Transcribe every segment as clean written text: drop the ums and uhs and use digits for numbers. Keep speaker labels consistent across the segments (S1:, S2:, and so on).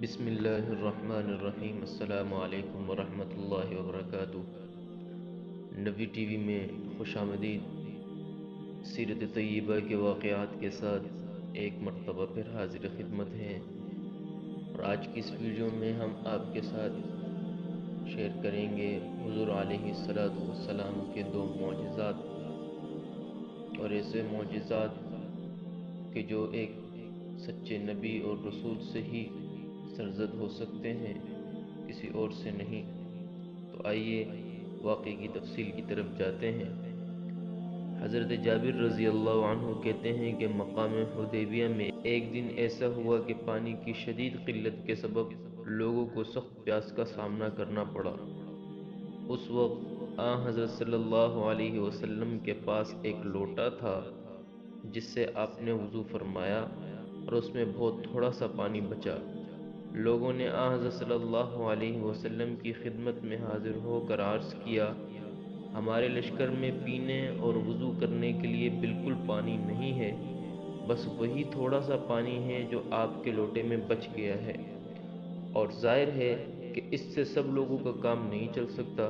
S1: بسم اللہ الرحمن الرحیم۔ السلام علیکم ورحمۃ اللہ وبرکاتہ۔ نبی ٹی وی میں خوش آمدید۔ سیرت طیبہ کے واقعات کے ساتھ ایک مرتبہ پھر حاضر خدمت ہیں، اور آج کی اس ویڈیو میں ہم آپ کے ساتھ شیئر کریں گے حضور علیہ السلام کے دو معجزات، اور ایسے معجزات کہ جو ایک سچے نبی اور رسول سے ہی سرزد ہو سکتے ہیں، کسی اور سے نہیں۔ تو آئیے واقعے کی تفصیل کی طرف جاتے ہیں۔ حضرت جابر رضی اللہ عنہ کہتے ہیں کہ مقام حدیبیہ میں ایک دن ایسا ہوا کہ پانی کی شدید قلت کے سبب لوگوں کو سخت پیاس کا سامنا کرنا پڑا۔ اس وقت حضرت صلی اللہ علیہ وسلم کے پاس ایک لوٹا تھا جس سے آپ نے وضو فرمایا، اور اس میں بہت تھوڑا سا پانی بچا۔ لوگوں نے حضرت صلی اللہ علیہ وسلم کی خدمت میں حاضر ہو کر عرض کیا، ہمارے لشکر میں پینے اور وضو کرنے کے لیے بالکل پانی نہیں ہے، بس وہی تھوڑا سا پانی ہے جو آپ کے لوٹے میں بچ گیا ہے، اور ظاہر ہے کہ اس سے سب لوگوں کا کام نہیں چل سکتا۔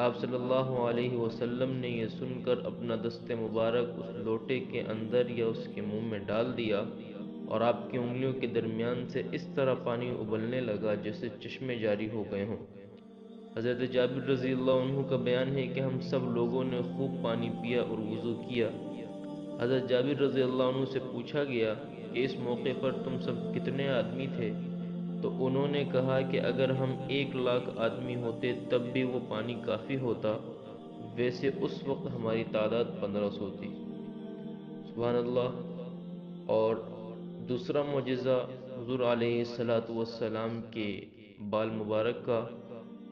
S1: آپ صلی اللہ علیہ وسلم نے یہ سن کر اپنا دست مبارک اس لوٹے کے اندر یا اس کے منہ میں ڈال دیا، اور آپ کی انگلیوں کے درمیان سے اس طرح پانی ابلنے لگا جیسے چشمے جاری ہو گئے ہوں۔ حضرت جابر رضی اللہ عنہ کا بیان ہے کہ ہم سب لوگوں نے خوب پانی پیا اور وضو کیا۔ حضرت جابر رضی اللہ عنہ سے پوچھا گیا کہ اس موقع پر تم سب کتنے آدمی تھے؟ تو انہوں نے کہا کہ اگر ہم 1,00,000 آدمی ہوتے تب بھی وہ پانی کافی ہوتا، ویسے اس وقت ہماری تعداد 1500 تھی۔ سبحان اللہ۔ اور دوسرا معجزہ حضور علیہ السلام کے بال مبارک کا،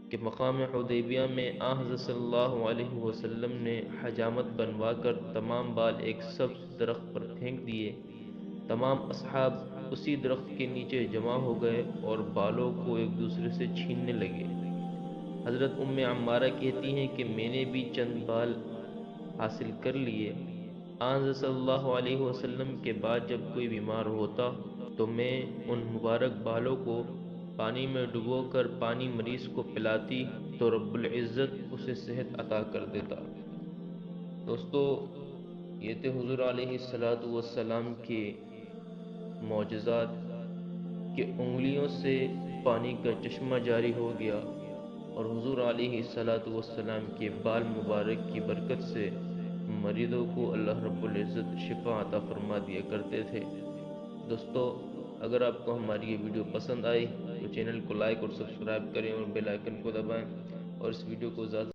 S1: کہ مقام حدیبیہ میں حضرت صلی اللہ علیہ وسلم نے حجامت بنوا کر تمام بال ایک سبز درخت پر پھینک دیے۔ تمام اصحاب اسی درخت کے نیچے جمع ہو گئے اور بالوں کو ایک دوسرے سے چھیننے لگے۔ حضرت عمارہ کہتی ہیں کہ میں نے بھی چند بال حاصل کر لیے۔ حضرت صلی اللہ علیہ وسلم کے بعد جب کوئی بیمار ہوتا تو میں ان مبارک بالوں کو پانی میں ڈبو کر پانی مریض کو پلاتی تو رب العزت اسے صحت عطا کر دیتا۔ دوستو، یہ تھے حضور علیہ السلام کے معجزات کہ انگلیوں سے پانی کا چشمہ جاری ہو گیا، اور حضور علیہ السلام کے بال مبارک کی برکت سے مریضوں کو اللہ رب العزت شفا عطا فرما دیا کرتے تھے۔ دوستو، اگر آپ کو ہماری یہ ویڈیو پسند آئی تو چینل کو لائک اور سبسکرائب کریں اور بیل آئیکن کو دبائیں، اور اس ویڈیو کو زیادہ